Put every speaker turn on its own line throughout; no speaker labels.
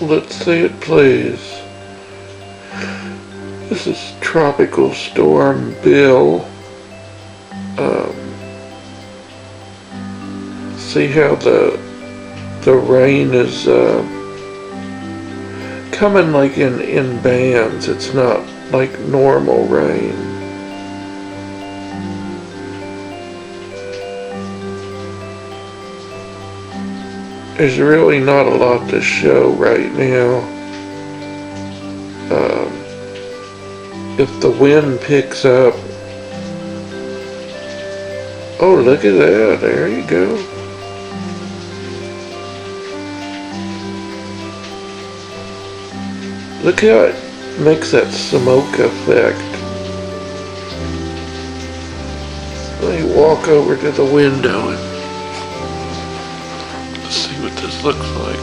Let's see it, please. This is Tropical Storm Bill. See how the rain is coming like in bands. It's not like normal rain. There's really not a lot to show right now. If the wind picks up, oh, look at that, there you go. Look how it makes that smoke effect. Let me walk over to the window and see what this looks like.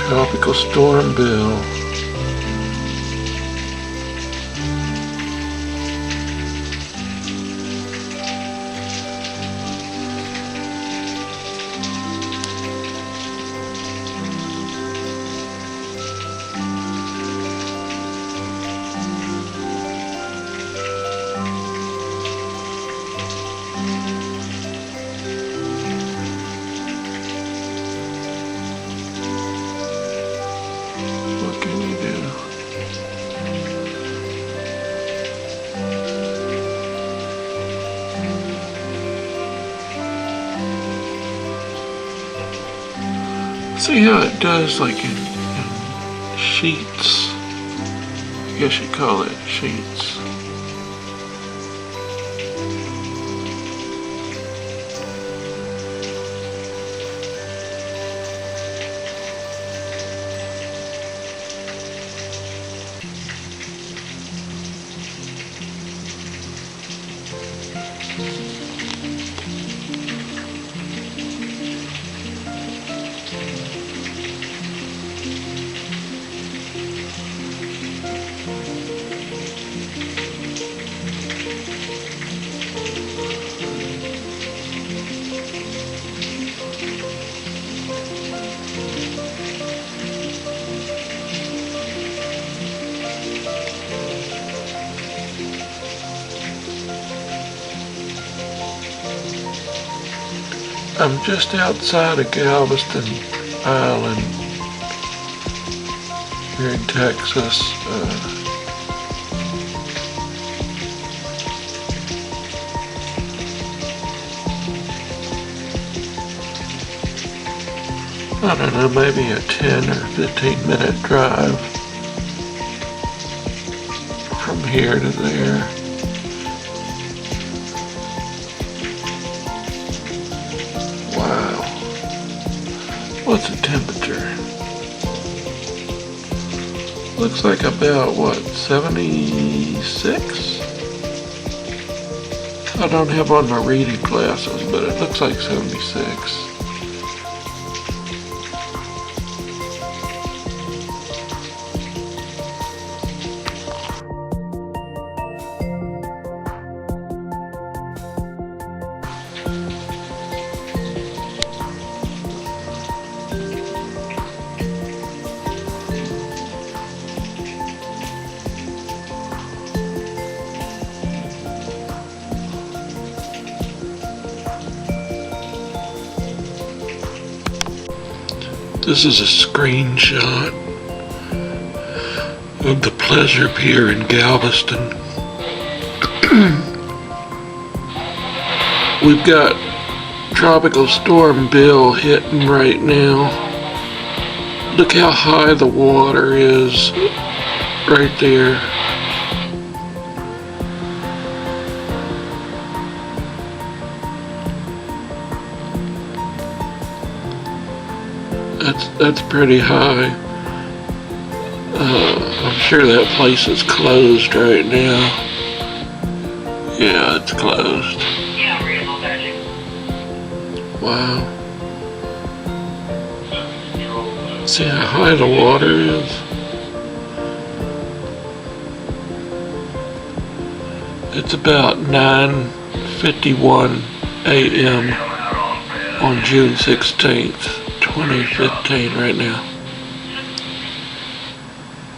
Tropical Storm Bill. What can you do? See how it does like in sheets. I guess you call it sheets. I'm just outside of Galveston Island here in Texas. I don't know, maybe a 10 or 15 minute drive from here to there. Wow. What's the temperature? Looks like about, what, 76? I don't have on my reading glasses, but it looks like 76. This is a screenshot of the Pleasure Pier in Galveston. We've got Tropical Storm Bill hitting right now. Look how high the water is right there. That's pretty high. I'm sure that place is closed right now. Yeah, it's closed. Wow. See how high the water is? It's about 9:51 a.m. on June 16th, 2015 right now.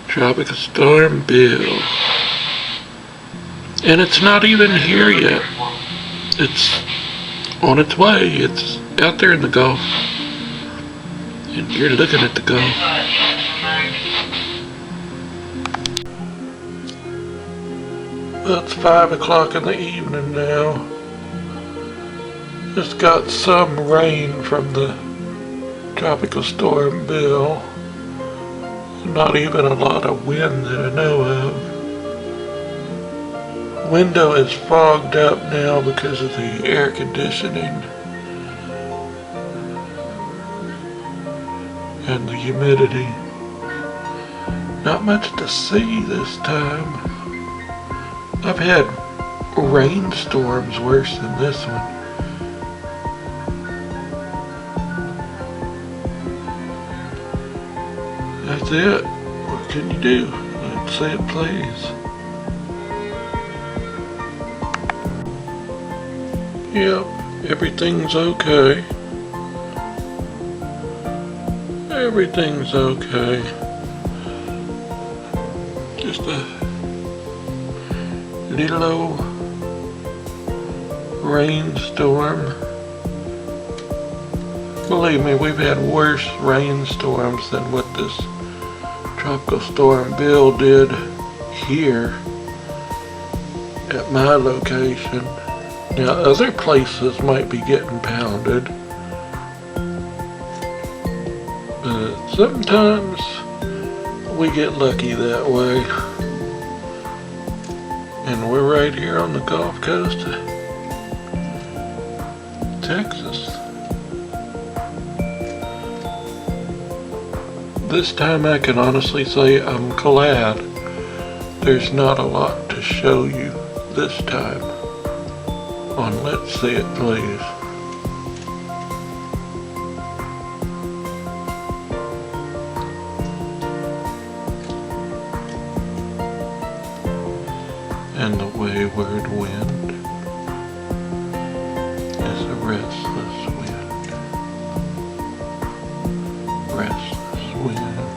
Tropical Storm Bill. And it's not even here yet. It's on its way. It's out there in the Gulf. And you're looking at the Gulf. Well, it's 5 o'clock in the evening now. Just got some rain from the Tropical Storm Bill. Not even a lot of wind that I know of. Window is fogged up now because of the air conditioning and the humidity. Not much to see this time. I've had rainstorms worse than this one. That's it. What can you do? Let's say it plays. Yep, everything's okay. Everything's okay. Just a little old rainstorm. Believe me, we've had worse rainstorms than what this Tropical Storm Bill did here at my location. Now, other places might be getting pounded, but sometimes we get lucky that way. And we're right here on the Gulf Coast of Texas. This time I can honestly say I'm glad there's not a lot to show you this time on Let's See It Please. And the wayward wind is a restless wind. Restless wind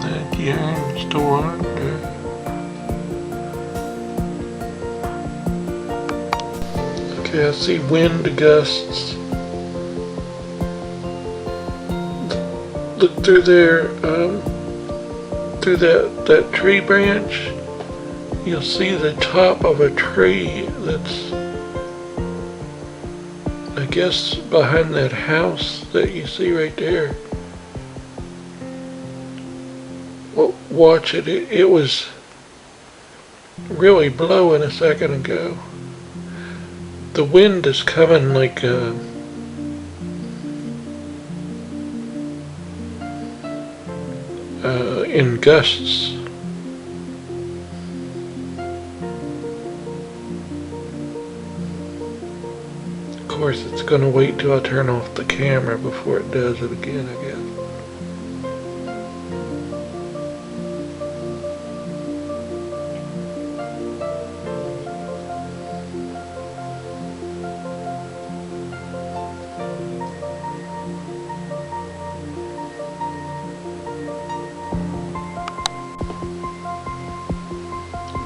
that yearns to wander. Okay, I see wind gusts. Look through there, through that tree branch. You'll see the top of a tree that's, I guess, behind that house that you see right there. Well, watch it. It was really blowing a second ago. The wind is coming like in gusts. Of course, it's gonna wait till I turn off the camera before it does it again, I guess.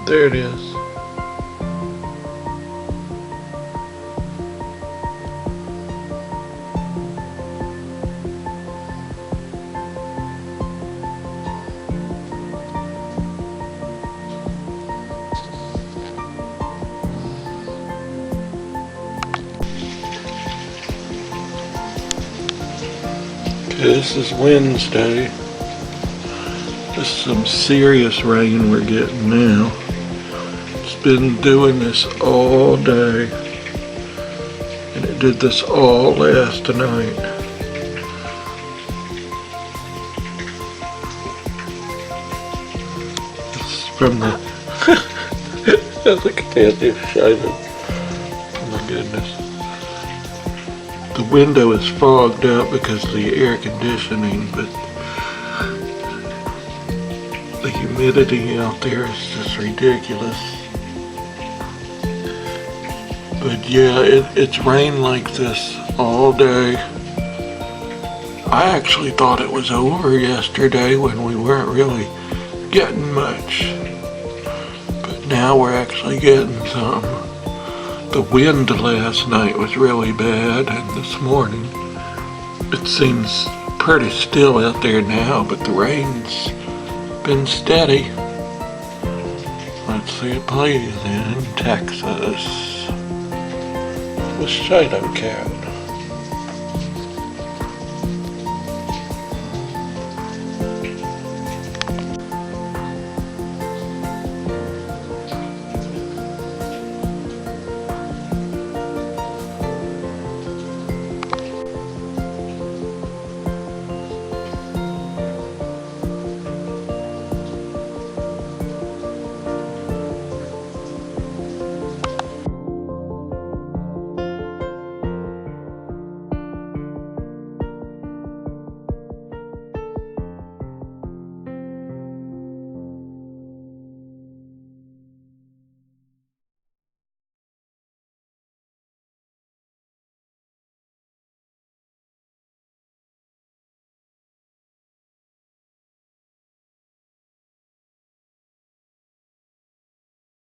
There it is. Okay, this is Wednesday. Just some serious rain we're getting now. Been doing this all day, and it did this all last night. This is from the look at that, it's shining. Oh my goodness. The window is fogged up because of the air conditioning, but the humidity out there is just ridiculous. But yeah, it's rained like this all day. I actually thought it was over yesterday when we weren't really getting much. But now we're actually getting some. The wind last night was really bad, and this morning it seems pretty still out there now, but the rain's been steady. Let's see it plays in Texas with Shiloh Cat.